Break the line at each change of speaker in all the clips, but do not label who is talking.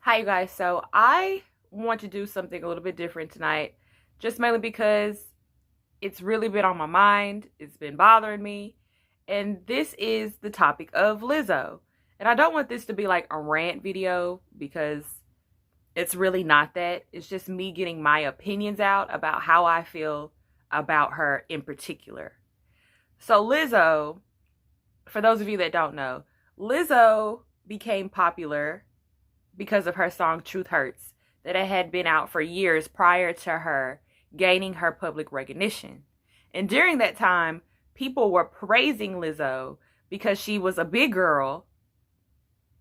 Hi, you guys. So I want to do something a little bit different tonight, just mainly because it's really been on my mind. It's been bothering me. And this is the topic of Lizzo. And I don't want this to be like a rant video because it's really not that. It's just me getting my opinions out about how I feel about her in particular. So, Lizzo, for those of you that don't know, Lizzo became popular because of her song Truth Hurts, that it had been out for years prior to her gaining her public recognition. And during that time, people were praising Lizzo because she was a big girl.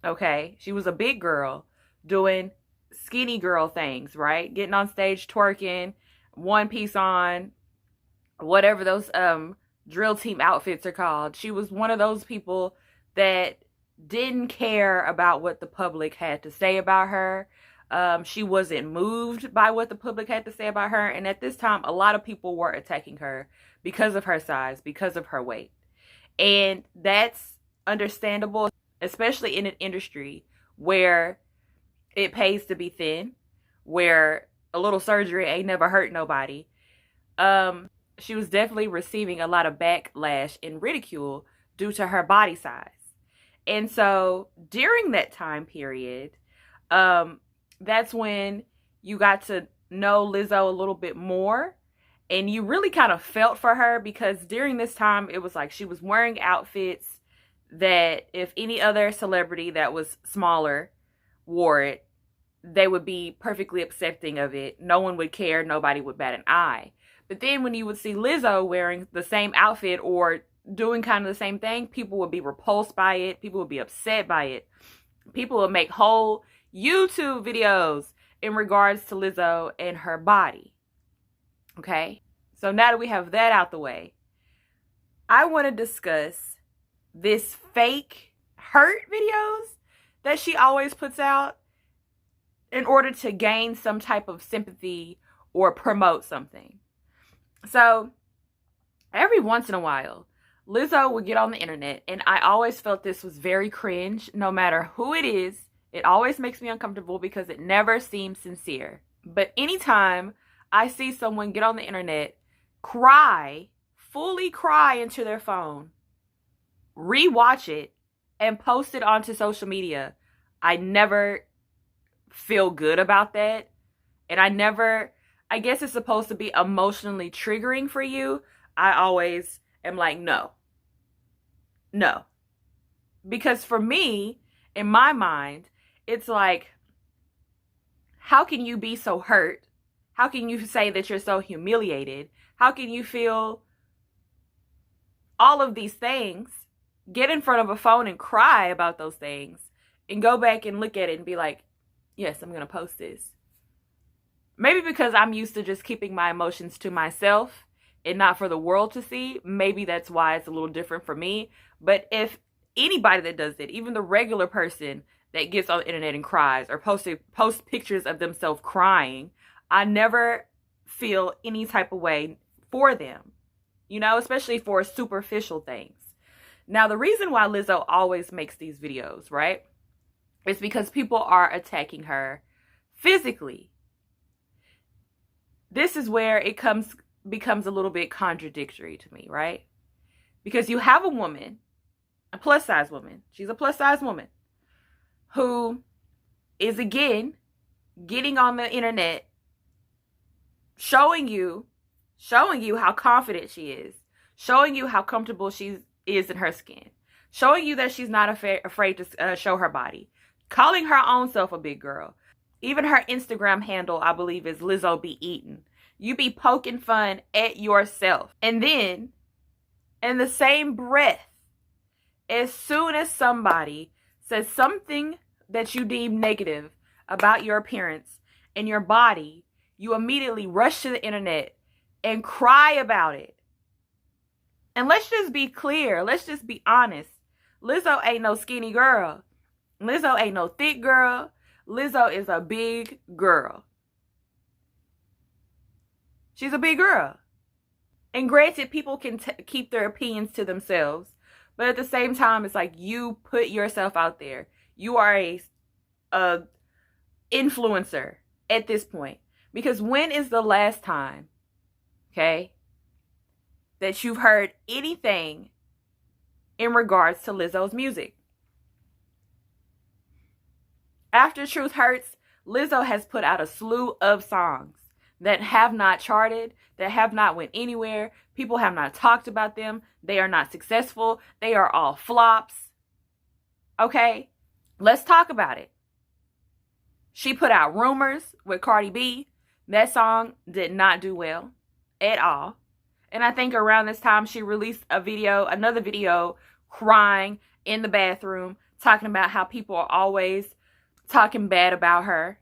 Okay, she was a big girl doing skinny girl things, right? Getting on stage twerking, one piece on, whatever those drill team outfits are called. She was one of those people that didn't care about what the public had to say about her. She wasn't moved by what the public had to say about her. And at this time, a lot of people were attacking her because of her size, because of her weight. And that's understandable, especially in an industry where it pays to be thin, where a little surgery ain't never hurt nobody. She was definitely receiving a lot of backlash and ridicule due to her body size. And so during that time period, that's when you got to know Lizzo a little bit more. And you really kind of felt for her because during this time, it was like she was wearing outfits that if any other celebrity that was smaller wore it, they would be perfectly accepting of it. No one would care. Nobody would bat an eye. But then when you would see Lizzo wearing the same outfit or doing kind of the same thing, people would be repulsed by it. People would be upset by it. People would make whole YouTube videos in regards to Lizzo and her body. Okay? So now that we have that out the way, I want to discuss this fake hurt videos that she always puts out in order to gain some type of sympathy or promote something. So every once in a while, Lizzo would get on the internet, and I always felt this was very cringe. No matter who it is, it always makes me uncomfortable because it never seems sincere. But anytime I see someone get on the internet, cry, fully cry into their phone, rewatch it, and post it onto social media, I never feel good about that. And I guess it's supposed to be emotionally triggering for you. I always am like, no. Because for me, in my mind, it's like, how can you be so hurt? How can you say that you're so humiliated? How can you feel all of these things, get in front of a phone and cry about those things, and go back and look at it and be like, yes, I'm going to post this. Maybe because I'm used to just keeping my emotions to myself and not for the world to see. Maybe that's why it's a little different for me. But if anybody that does it, even the regular person that gets on the internet and cries or post pictures of themselves crying, I never feel any type of way for them, especially for superficial things. Now, the reason why Lizzo always makes these videos, right, is because people are attacking her physically. This is where it becomes a little bit contradictory to me, right? Because you have a woman, a plus size woman. She's a plus size woman who is, again, getting on the internet, showing you how confident she is, showing you how comfortable she is in her skin, showing you that she's not afraid to show her body, calling her own self a big girl. Even her Instagram handle, I believe, is Lizzo Be Eatin'. You be poking fun at yourself. And then, in the same breath, as soon as somebody says something that you deem negative about your appearance and your body, you immediately rush to the internet and cry about it. And let's just be clear. Let's just be honest. Lizzo ain't no skinny girl. Lizzo ain't no thick girl. Lizzo is a big girl. She's a big girl. And granted, people can keep their opinions to themselves. But at the same time, it's like you put yourself out there. You are a influencer at this point. Because when is the last time, okay, that you've heard anything in regards to Lizzo's music? After Truth Hurts, Lizzo has put out a slew of songs that have not charted, that have not went anywhere. People have not talked about them. They are not successful. They are all flops. Okay, let's talk about it. She put out Rumors with Cardi B. That song did not do well at all. And I think around this time she released another video, crying in the bathroom, talking about how people are always talking bad about her.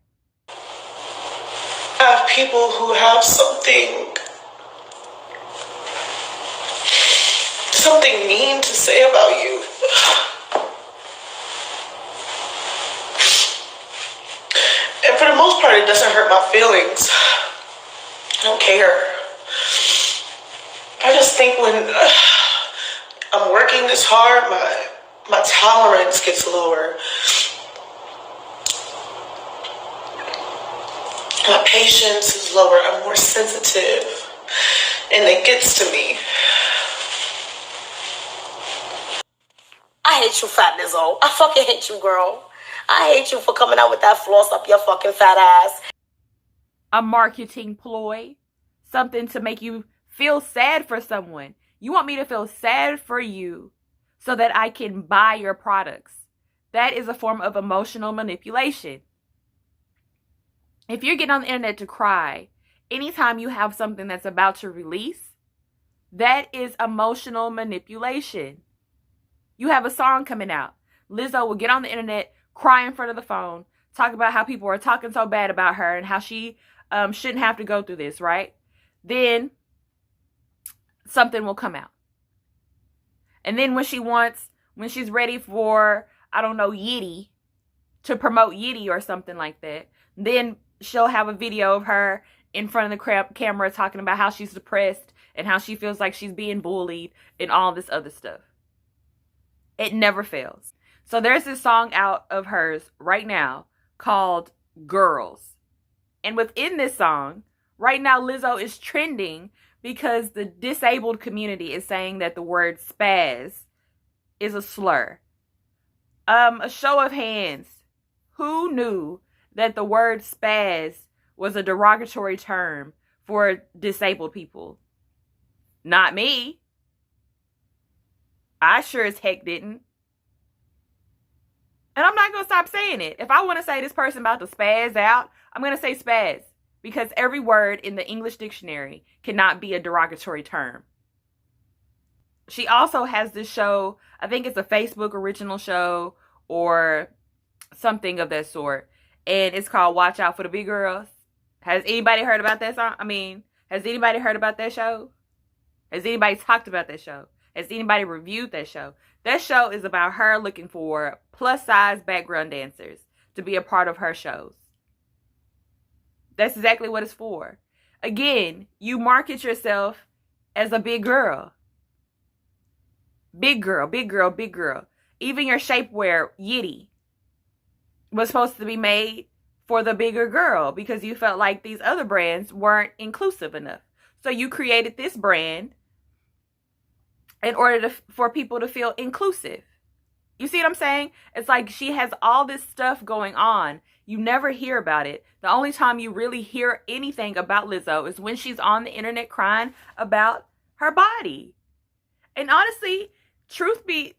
I have people who have something mean to say about you. And for the most part, it doesn't hurt my feelings. I don't care. I just think when I'm working this hard, my tolerance gets lower. My patience is lower. I'm more sensitive. And it gets to me. I hate you, fat Lizzo. I fucking hate you, girl. I hate you for coming out with that floss up your fucking fat ass.
A marketing ploy. Something to make you feel sad for someone. You want me to feel sad for you so that I can buy your products. That is a form of emotional manipulation. If you're getting on the internet to cry anytime you have something that's about to release, that is emotional manipulation. You have a song coming out. Lizzo will get on the internet, cry in front of the phone, talk about how people are talking so bad about her and how she shouldn't have to go through this, right? Then something will come out. And then when she's ready for, I don't know, Yitty, to promote Yitty or something like that, then she'll have a video of her in front of the camera talking about how she's depressed and how she feels like she's being bullied and all this other stuff. It never fails. So there's this song out of hers right now called Girls. And within this song, right now Lizzo is trending because the disabled community is saying that the word spaz is a slur. A show of hands. Who knew that the word spaz was a derogatory term for disabled people? Not me. I sure as heck didn't. And I'm not going to stop saying it. If I want to say this person about to spaz out, I'm going to say spaz. Because every word in the English dictionary cannot be a derogatory term. She also has this show, I think it's a Facebook original show or something of that sort. And it's called Watch Out for the Big Girls. Has anybody heard about that song? Has anybody heard about that show? Has anybody talked about that show? Has anybody reviewed that show? That show is about her looking for plus-size background dancers to be a part of her shows. That's exactly what it's for. Again, you market yourself as a big girl. Big girl, big girl, big girl. Even your shapewear, Yitty, was supposed to be made for the bigger girl because you felt like these other brands weren't inclusive enough. So you created this brand in order for people to feel inclusive. You see what I'm saying? It's like she has all this stuff going on. You never hear about it. The only time you really hear anything about Lizzo is when she's on the internet crying about her body. And honestly, truth be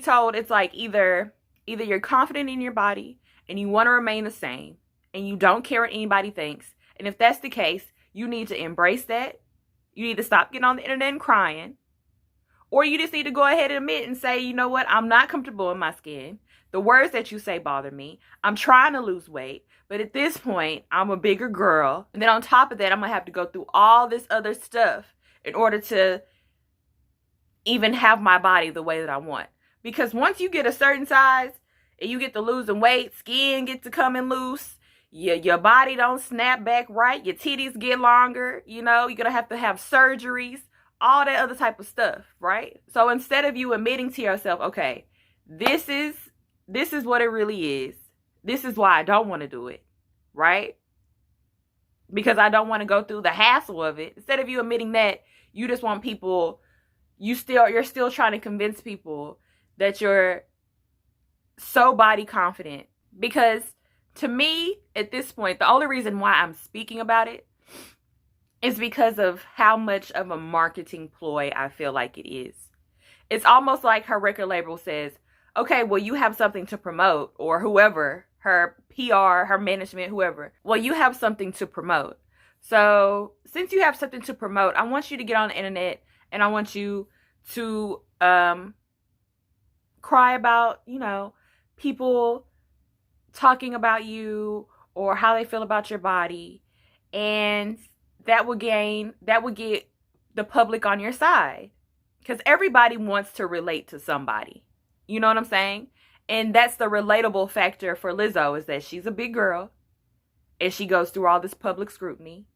told, it's like either you're confident in your body and you want to remain the same and you don't care what anybody thinks. And if that's the case, you need to embrace that. You need to stop getting on the internet and crying. Or you just need to go ahead and admit and say, you know what? I'm not comfortable in my skin. The words that you say bother me. I'm trying to lose weight. But at this point, I'm a bigger girl. And then on top of that, I'm going to have to go through all this other stuff in order to even have my body the way that I want. Because once you get a certain size and you get to losing weight, skin gets to coming loose, your body don't snap back right, your titties get longer, you know, you're going to have surgeries, all that other type of stuff, right? So instead of you admitting to yourself, okay, this is what it really is. This is why I don't want to do it. right? Because I don't want to go through the hassle of it. Instead of you admitting that, you just want people, you're still trying to convince people that you're so body confident. Because to me, at this point, the only reason why I'm speaking about it is because of how much of a marketing ploy I feel like it is. It's almost like her record label says, okay, well, you have something to promote, or whoever, her PR, her management, whoever. Well, you have something to promote. So since you have something to promote, I want you to get on the internet and I want you to cry about, people talking about you or how they feel about your body. And that would get the public on your side. Because everybody wants to relate to somebody. You know what I'm saying? And that's the relatable factor for Lizzo, is that she's a big girl and she goes through all this public scrutiny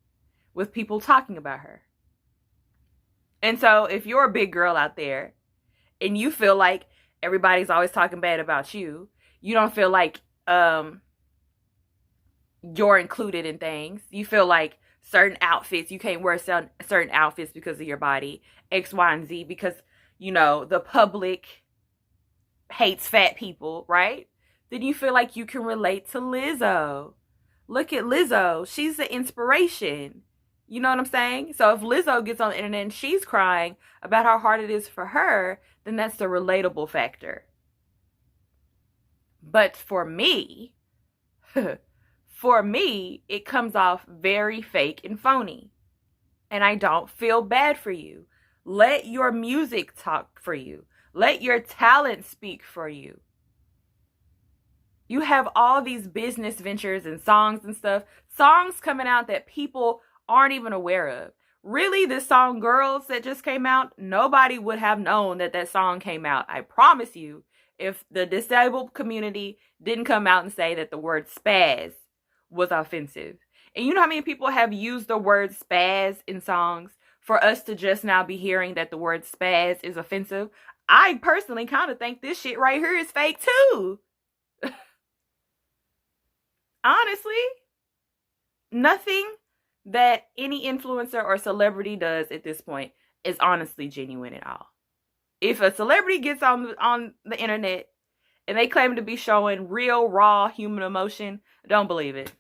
with people talking about her. And so if you're a big girl out there and you feel like everybody's always talking bad about you, you don't feel like you're included in things. You feel like certain outfits, you can't wear certain outfits because of your body, X, Y, and Z, because, the public hates fat people, right? Then you feel like you can relate to Lizzo. Look at Lizzo. She's the inspiration. You know what I'm saying? So if Lizzo gets on the internet and she's crying about how hard it is for her, then that's the relatable factor. But for me, it comes off very fake and phony. And I don't feel bad for you. Let your music talk for you. Let your talent speak for you. You have all these business ventures and songs and stuff. Songs coming out that people aren't even aware of. Really, this song Girls that just came out, nobody would have known that song came out. I promise you, if the disabled community didn't come out and say that the word spaz was offensive. And you know how many people have used the word spaz in songs for us to just now be hearing that the word spaz is offensive? I personally kind of think this shit right here is fake too. Honestly, nothing that any influencer or celebrity does at this point is honestly genuine at all. If a celebrity gets on the internet and they claim to be showing real, raw human emotion, don't believe it.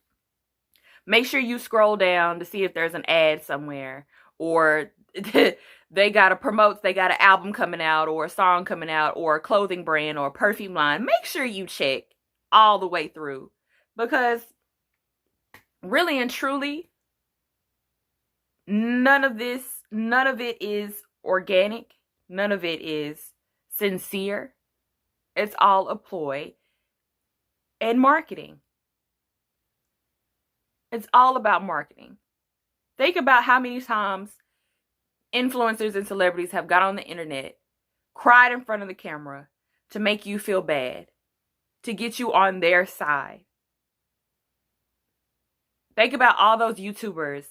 Make sure you scroll down to see if there's an ad somewhere, or they got an album coming out, or a song coming out, or a clothing brand, or a perfume line. Make sure you check all the way through, because really and truly, none of it is organic. None of it is sincere. It's all a ploy and marketing. It's all about marketing. Think about how many times influencers and celebrities have got on the internet, cried in front of the camera to make you feel bad, to get you on their side. Think about all those YouTubers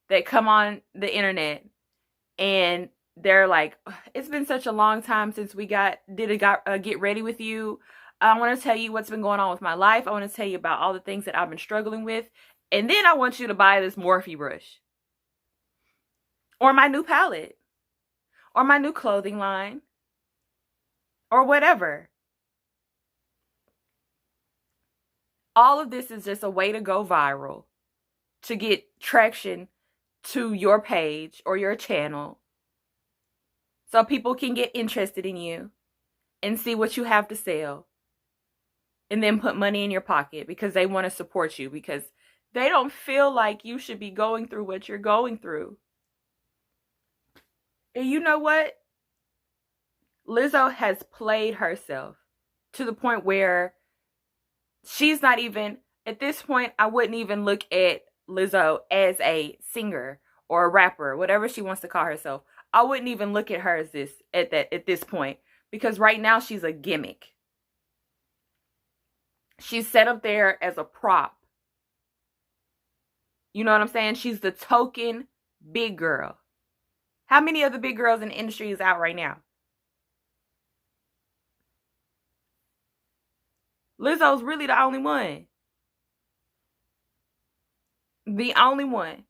that come on the internet and they're like, it's been such a long time since we did a get ready with you. I want to tell you what's been going on with my life. I want to tell you about all the things that I've been struggling with. And then I want you to buy this Morphe brush, or my new palette, or my new clothing line, or whatever. All of this is just a way to go viral, to get traction to your page or your channel, so people can get interested in you and see what you have to sell, and then put money in your pocket because they want to support you, because they don't feel like you should be going through what you're going through. And you know what? Lizzo has played herself to the point where she's not even, at this point, I wouldn't even look at Lizzo as a singer or a rapper, whatever she wants to call herself. I wouldn't even look at her as this at this point, because right now she's a gimmick. She's set up there as a prop. You know what I'm saying? She's the token big girl. How many of the big girls in the industry is out right now? Lizzo's really the only one. The only one.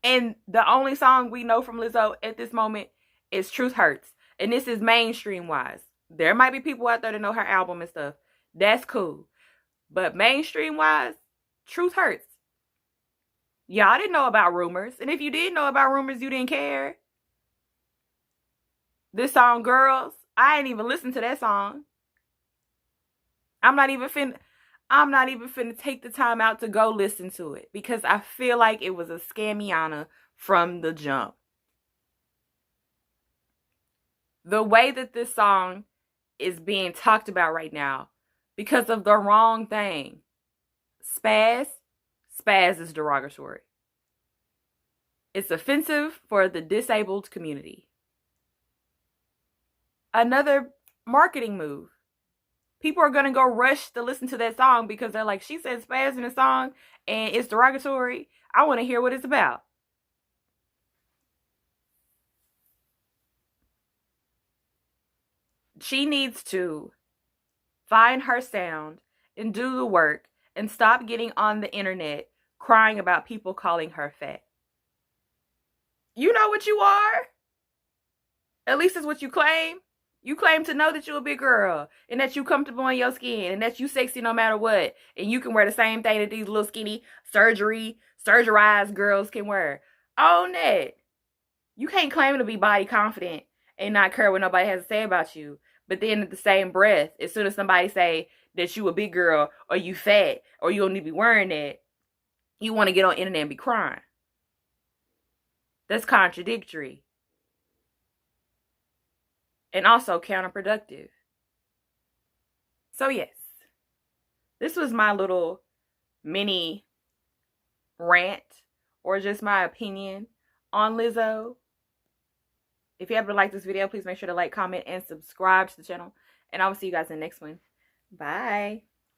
And the only song we know from Lizzo at this moment is Truth Hurts. And this is mainstream wise. There might be people out there that know her album and stuff. That's cool. But mainstream wise, Truth Hurts. Y'all didn't know about Rumors. And if you did know about Rumors, you didn't care. This song, Girls, I ain't even listened to that song. I'm not even finna take the time out to go listen to it because I feel like it was a scamiana from the jump. The way that this song is being talked about right now because of the wrong thing. Spaz is derogatory. It's offensive for the disabled community. Another marketing move. People are going to go rush to listen to that song because they're like, she said spaz in the song and it's derogatory. I want to hear what it's about. She needs to find her sound and do the work and stop getting on the internet crying about people calling her fat. You know what you are? At least it's what you claim. You claim to know that you're a big girl and that you comfortable in your skin and that you sexy no matter what. And you can wear the same thing that these little skinny surgerized girls can wear. Own that. You can't claim to be body confident and not care what nobody has to say about you. But then at the same breath, as soon as somebody say that you a big girl or you fat or you don't need to be wearing that, you want to get on the internet and be crying. That's contradictory. And also counterproductive. So yes, this was my little mini rant or just my opinion on Lizzo. If you ever like this video, please make sure to like, comment, and subscribe to the channel. And I will see you guys in the next one. Bye.